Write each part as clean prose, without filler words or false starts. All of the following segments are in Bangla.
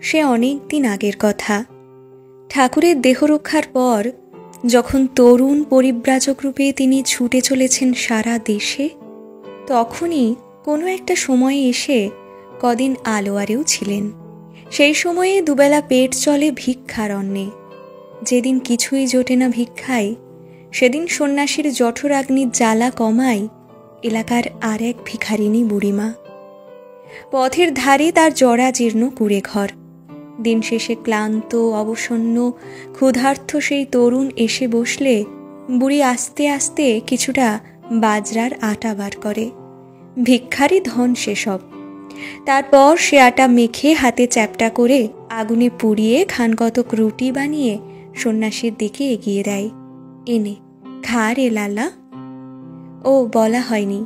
সে অনেক দিন আগের কথা। ঠাকুরের দেহরক্ষার পর যখন তরুণ পরিব্রাজক রূপে তিনি ছুটে চলেছেন সারা দেশে, তখনই কোনো একটা সময়ে এসে কদিন আলোয়ারেও ছিলেন। সেই সময়ে দুবেলা পেট চলে ভিক্ষার অন্নে। যেদিন কিছুই জোটে না ভিক্ষায়, সেদিন সন্ন্যাসীর জঠরাগ্নির জ্বালা কমায় এলাকার আর এক ভিখারিনী বুড়িমা। পথের ধারে তার জরাজীর্ণ কুঁড়ে ঘর। দিন শেষে ক্লান্ত অবসন্ন ক্ষুধার্ত সেই তরুণ এসে বসলে বুড়ি আস্তে আস্তে কিছুটা বাজরার আটা বার করে। ভিক্ষারি ধন সেসব। তারপর সে আটা মেখে হাতে চ্যাপটা করে আগুনে পুড়িয়ে খানকতক রুটি বানিয়ে সন্ন্যাসীর দিকে এগিয়ে দেয়। এনে খা রে লালা। ও বলা হয়নি,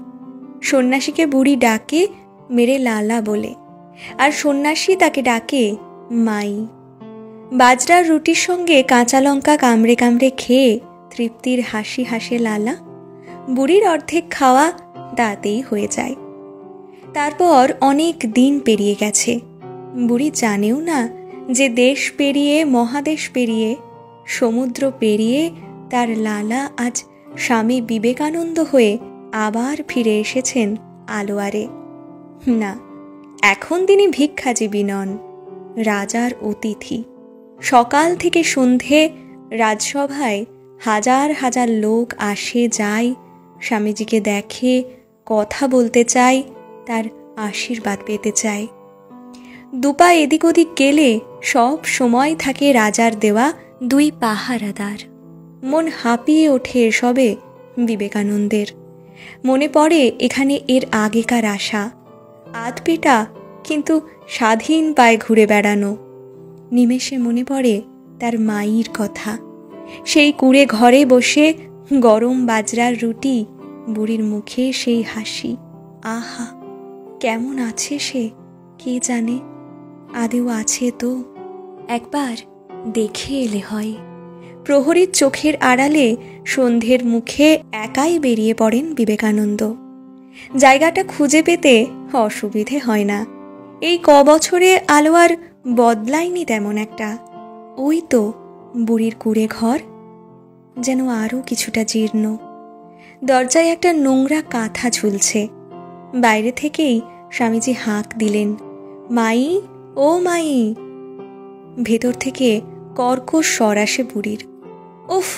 সন্ন্যাসীকে বুড়ি ডাকে মেরে লালা বলে, আর সন্ন্যাসী তাকে ডাকে মাই। বাজরার রুটির সঙ্গে কাঁচা লঙ্কা কামড়ে কামড়ে খেয়ে তৃপ্তির হাসি হাসে লালা। বুড়ির অর্ধেক খাওয়া তাতেই হয়ে যায়। তারপর অনেক দিন পেরিয়ে গেছে। বুড়ি জানেও না যে দেশ পেরিয়ে মহাদেশ পেরিয়ে সমুদ্র পেরিয়ে তার লালা আজ স্বামী বিবেকানন্দ হয়ে আবার ফিরে এসেছেন আলোয়ারে। না, এখন তিনি ভিক্ষাজীবী নন, রাজার অতিথি। সকাল থেকে সন্ধে রাজসভায় হাজার হাজার লোক আসে যায়, স্বামীজিকে দেখে, কথা বলতে চায়, তার আশীর্বাদ পেতে চায়। দুপা এদিক ওদিক গেলে সব সময় থাকে রাজার দেওয়া 2 পাহারাদার। মন হাঁপিয়ে ওঠে এসবে বিবেকানন্দের। মনে পড়ে এখানে এর আগেকার আশা, আধপেটা কিন্তু স্বাধীন পায়ে ঘুরে বেড়ানো। নিমেষে মনে পড়ে তার মায়ের কথা। সেই কুঁড়ে ঘরে বসে গরম বাজরার রুটি, বুড়ির মুখে সেই হাসি। আহা, কেমন আছে সে কে জানে, আদেও আছে তো। একবার দেখে এলে হয়। প্রহরীর চোখের আড়ালে সন্ধ্যের মুখে একাই বেরিয়ে পড়েন বিবেকানন্দ। জায়গাটা খুঁজে পেতে অসুবিধে হয় না। এই বছরে আলোয়ার বদলায়নি তেমন একটা। ওই তো বুড়ির কুঁড়ে ঘর, যেন আরও কিছুটা জীর্ণ। দরজায় একটা নোংরা কাঁথা ঝুলছে। বাইরে থেকেই স্বামীজি হাঁক দিলেন, মাই, ও মাই। ভেতর থেকে কর্কশ স্বর আসে বুড়ির। উফ,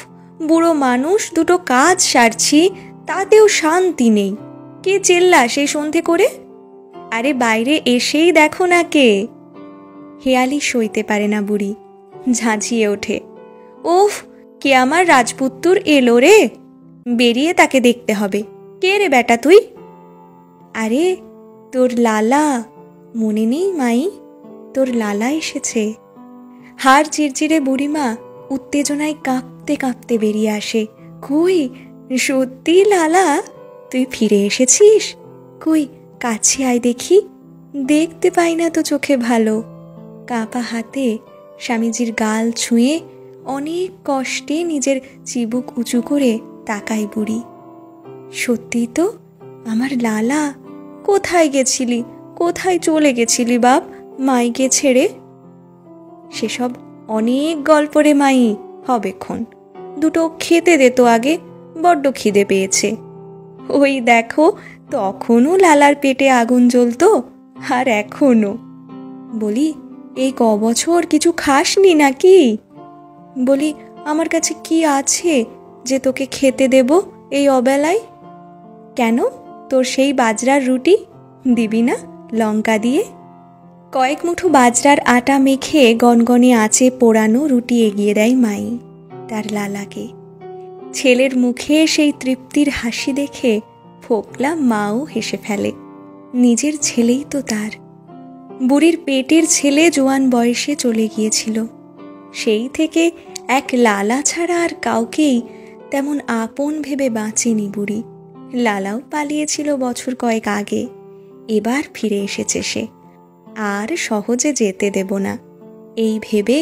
বুড়ো মানুষ, দুটো কাজ সারছি, তাতেও শান্তি নেই। কে চেল্লা সেই সন্ধে করে? আরে বাইরে এসেই দেখো না কে। হেয়ালি সইতে পারে না বুড়ি, ঝাঁঝিয়ে ওঠে। উফ, কে আমার রাজপুত্তুর এলো রে, বেরিয়ে তাকে দেখতে হবে। কে রে বেটা তুই? আরে তোর লালা, মনে নেই মাই, তোর লালা এসেছে। হাড় চিরচিরে বুড়িমা উত্তেজনায় কাঁপতে কাঁপতে বেরিয়ে আসে। কই, সত্যি লালা, তুই ফিরে এসেছিস? কই, কাছে আয় দেখি, দেখতে পাই না তো চোখে ভালো। কাঁপা হাতে স্বামীজির গাল ছুঁয়ে অনেক কষ্টে নিজের চিবুক উঁচু করে তাকায় বুড়ি। সত্যি তো, আমার লালা। কোথায় গেছিলি, কোথায় চলে গেছিলি বাপ মাইকে ছেড়ে? সেসব অনেক গল্প রে মাই, হবেক্ষণ। দুটো খেতে দে তো আগে, বড্ড খিদে পেয়েছে। ওই দেখো, তখনও লালার পেটে আগুন জ্বলতো, আর এখনো। বলি, এই বছর কিছু খাসনি নাকি? বলি, আমার কাছে কি আছে যে তোকে খেতে দেব এই অবেলায়? কেন, তোর সেই বাজরার রুটি দিবি না লঙ্কা দিয়ে? কয়েক মুঠো বাজরার আটা মেখে গনগনে আঁচে পোড়ানো রুটি এগিয়ে দেয় মাই তার লালাকে। ছেলের মুখে সেই তৃপ্তির হাসি দেখে ফোকলা মাও হেসে ফেলে। নিজের ছেলেই তো তার। বুড়ির পেটের ছেলে জোয়ান বয়সে চলে গিয়েছিল। সেই থেকে এক লালা ছাড়া আর কাউকেই তেমন আপন ভেবে বাঁচেনি বুড়ি। লালাও পালিয়েছিল বছর কয়েক আগে, এবার ফিরে এসেছে সে। আর সহজে যেতে দেব না, এই ভেবে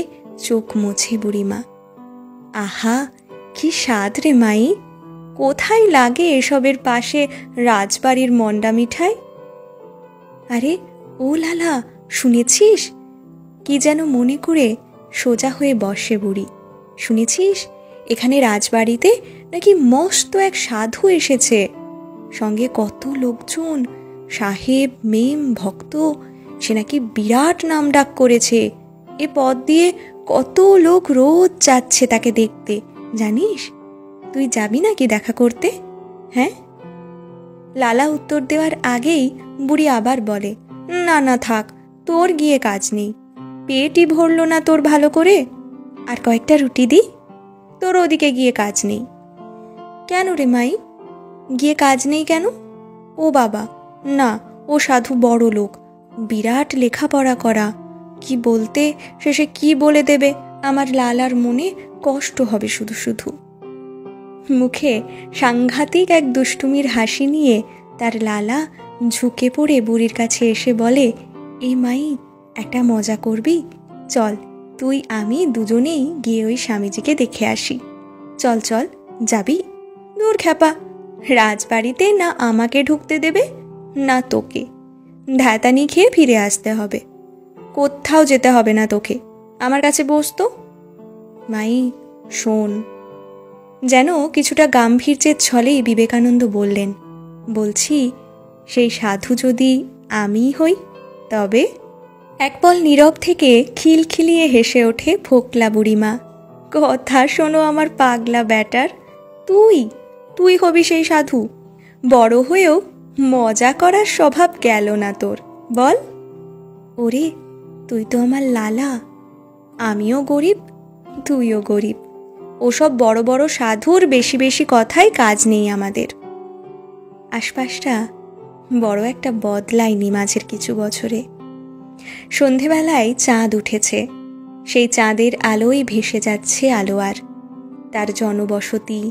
চোখ মুছে বুড়িমা। আহা, কি স্বাদ রে মাই! কোথায় লাগে এসবের পাশে রাজবাড়ির মন্ডা মিঠাই? আরে ও লালা, শুনেছিস? কি যেন মনে করে সোজা হয়ে বসে বুড়ি। শুনেছিস এখানে রাজবাড়িতে নাকি মস্ত এক সাধু এসেছে, সঙ্গে কত লোকজন, সাহেব মেম ভক্ত, সে নাকি বিরাট নাম ডাক করেছে। এ পথ দিয়ে কত লোক রোজ যাচ্ছে তাকে দেখতে, জানিস? তুই যাবি নাকি দেখা করতে? হ্যাঁ? লালা উত্তর দেওয়ার আগেই বুড়ি আবার বলে, না না থাক, তোর গিয়ে কাজ নেই, পেটই ভরল না তোর ভালো করে, আর কয়েকটা রুটি দি, তোর ওদিকে গিয়ে কাজ নেই। কেন রে মাই, গিয়ে কাজ নেই কেন? ও বাবা না, ও সাধু বড় লোক, বিরাট লেখাপড়া করা, কি বলতে শেষে কি বলে দেবে, আমার লালার মনে কষ্ট হবে শুধু শুধু। মুখে সাংঘাতিক এক দুষ্টুমির হাসি নিয়ে তার লালা ঝুঁকে পড়ে বুড়ির কাছে এসে বলে, এই মাই একটা মজা করবি? চল, তুই আমি দুজনেই গিয়ে ওই স্বামীজিকে দেখে আসি। চল চল, যাবি? দূর খ্যাপা, রাজবাড়িতে না আমাকে ঢুকতে দেবে না তোকে, ধ্যাতানি খেয়ে ফিরে আসতে হবে, কোথাও যেতে হবে না তোকে, আমার কাছে বসতো। মাই শোন, যেন কিছুটা গাম্ভীর্যের ছলেই বিবেকানন্দ বললেন, বলছি সেই সাধু যদি আমি হই তবে? এক পল নীরব থেকে খিলখিলিয়ে হেসে ওঠে ফোকলা বুড়িমা। কথা শোনো আমার পাগলা ব্যাটার, তুই তুই হবি সেই সাধু? বড় হয়েও মজা করার স্বভাব গেল না তোর, বল? ওরে তুই তো আমার লালা, আমিও গরিব তুইও গরিব, ওসব বড় বড় সাধুর বেশি বেশি কথায় কাজ নেই আমাদের। আশপাশটা বড় একটা বদলায়নি মাঝের কিছু বছরে। সন্ধেবেলায় চাঁদ উঠেছে, সেই চাঁদের আলোয় ভেসে যাচ্ছে আলোয়ার, তার জনবসতি,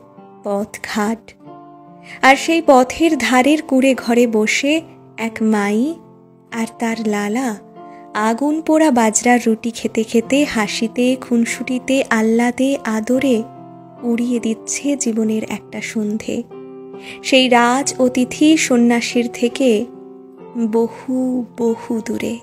পথঘাট, আর সেই পথের ধারের কুঁড়ে ঘরে বসে এক মাই আর তার লালা আগুন পোড়া বাজরার রুটি খেতে খেতে হাসিতে খুনসুটিতে আহ্লাদে আদরে উড়িয়ে দিচ্ছে জীবনের একটা সন্ধে, সেই রাজ অতিথি সন্ন্যাসীর থেকে বহু বহু দূরে।